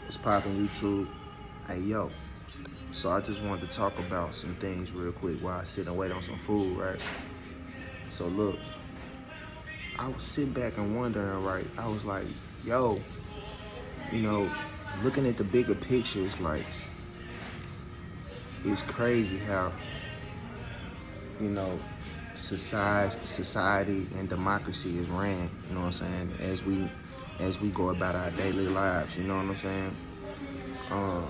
What's poppin' YouTube? Hey yo, so I just wanted to talk about some things real quick while I sit and wait on some food, right? So look, I was sitting back and wondering, right? I was like, yo, you know, looking at the bigger picture, it's crazy how, you know, society and democracy is ran, you know what I'm saying, as we go about our daily lives, you know what I'm saying? Um,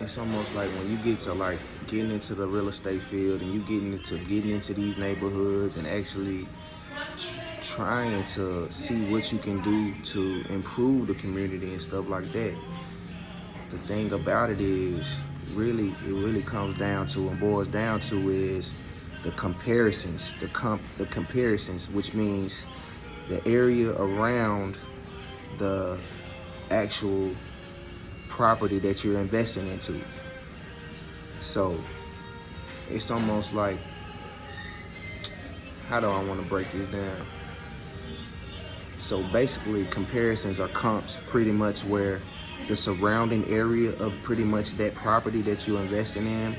it's almost like when you get to like getting into the real estate field and you getting into these neighborhoods and actually trying to see what you can do to improve the community and stuff like that. The thing about it is, it really comes down to and boils down to is the comparisons, the comparisons, which means the area around the actual property that you're investing into. So it's almost like, how do I want to break this down? So basically, comparisons are comps pretty much where the surrounding area of pretty much that property that you're investing in,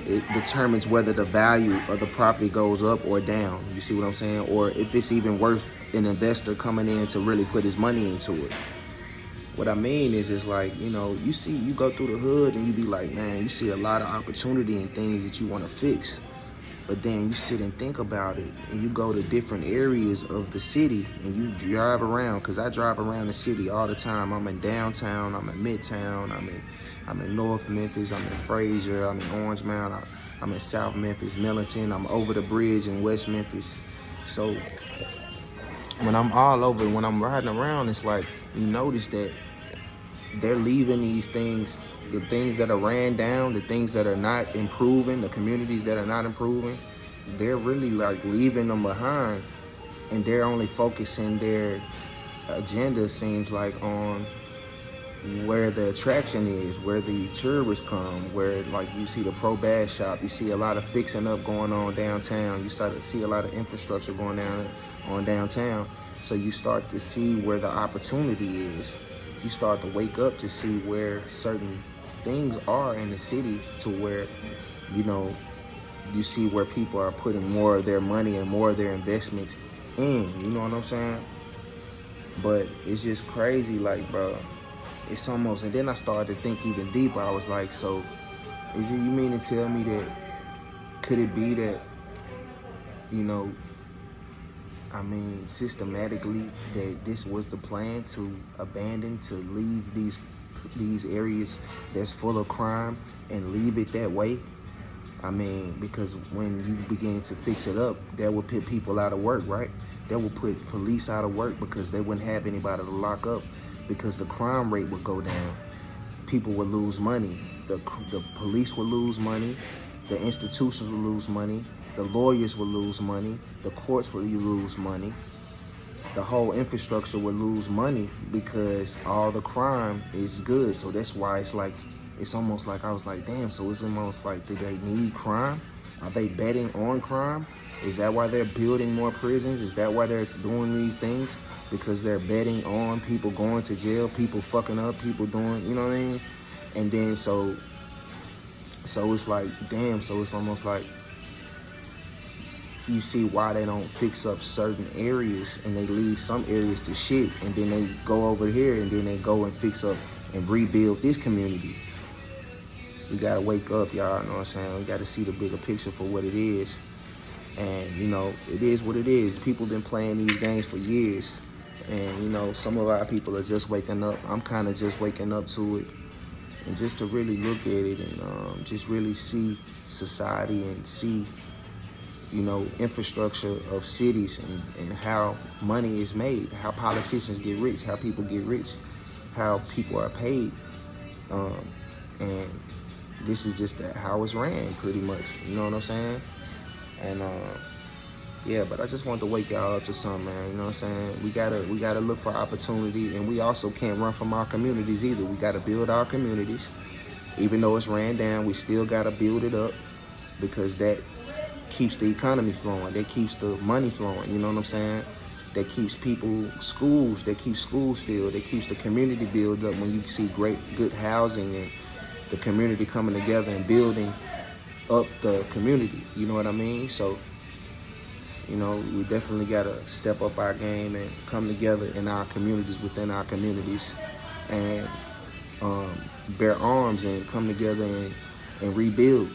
it determines whether the value of the property goes up or down. You see what I'm saying? Or if it's even worth an investor coming in to really put his money into it. What I mean is, it's like, you go through the hood and you be like, man, you see a lot of opportunity and things that you want to fix. But then you sit and think about it, and you go to different areas of the city, and you drive around. Cause I drive around the city all the time. I'm in downtown, I'm in Midtown, I'm in North Memphis, I'm in Frazier, I'm in Orange Mound, I'm in South Memphis, Millington, I'm over the bridge in West Memphis. So when I'm riding around, it's like you notice that they're leaving these things, the things that are ran down, the things that are not improving, the communities that are not improving, they're really like leaving them behind, and they're only focusing their agenda, seems like, on where the attraction is, where the tourists come, where like you see the pro bass shop, you see a lot of fixing up going on downtown, you start to see a lot of infrastructure going on downtown. So you start to see where the opportunity is. You start to wake up to see where certain things are in the cities, to where, you know, you see where people are putting more of their money and more of their investments in, you know what I'm saying? But it's just crazy, like, bro, it's almost, and then I started to think even deeper. I was like, so you mean to tell me that, could it be that, you know, systematically, that this was the plan, to abandon, to leave these areas that's full of crime and leave it that way? Because when you begin to fix it up, that would put people out of work, right? That would put police out of work, because they wouldn't have anybody to lock up, because the crime rate would go down. People would lose money. The police would lose money. The institutions would lose money. The lawyers would lose money. The courts would lose money. The whole infrastructure would lose money, because all the crime is good. So that's why it's almost like, I was like, damn, so it's almost like, do they need crime? Are they betting on crime? Is that why they're building more prisons? Is that why they're doing these things? Because they're betting on people going to jail, people fucking up, people doing, you know what I mean? And then so it's like, damn, so it's almost like, you see why they don't fix up certain areas, and they leave some areas to shit, and then they go over here and then they go and fix up and rebuild this community. We gotta wake up, y'all, you know what I'm saying? We gotta see the bigger picture for what it is. And, it is what it is. People been playing these games for years. And, some of our people are just waking up. I'm kind of just waking up to it. And just to really look at it, and just really see society, and see, infrastructure of cities, and how money is made, how politicians get rich, how people get rich, how people are paid. And this is just how it's ran, pretty much. You know what I'm saying? And yeah, but I just wanted to wake y'all up to something, man. You know what I'm saying? We gotta look for opportunity, and we also can't run from our communities either. We gotta build our communities. Even though it's ran down, we still gotta build it up, because that keeps the economy flowing. That keeps the money flowing. You know what I'm saying? that keeps people, schools, that keeps schools filled, that keeps the community built up when you see good housing and the community coming together and building up the community. You know what I mean? So, we definitely got to step up our game and come together in our communities, within our communities, and bear arms and come together and rebuild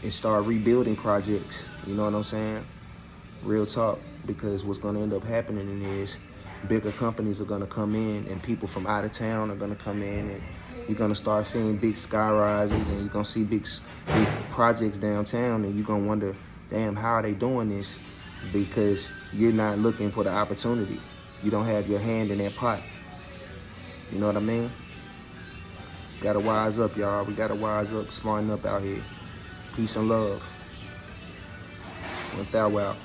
and start rebuilding projects. You know what I'm saying? Real talk. Because what's going to end up happening is bigger companies are going to come in and people from out of town are going to come in, and you're going to start seeing big sky rises, and you're going to see big projects downtown, and you're going to wonder, damn, how are they doing this? Because you're not looking for the opportunity. You don't have your hand in that pot. You know what I mean? Got to wise up, y'all. We got to wise up, smarten up out here. Peace and love. Without wow.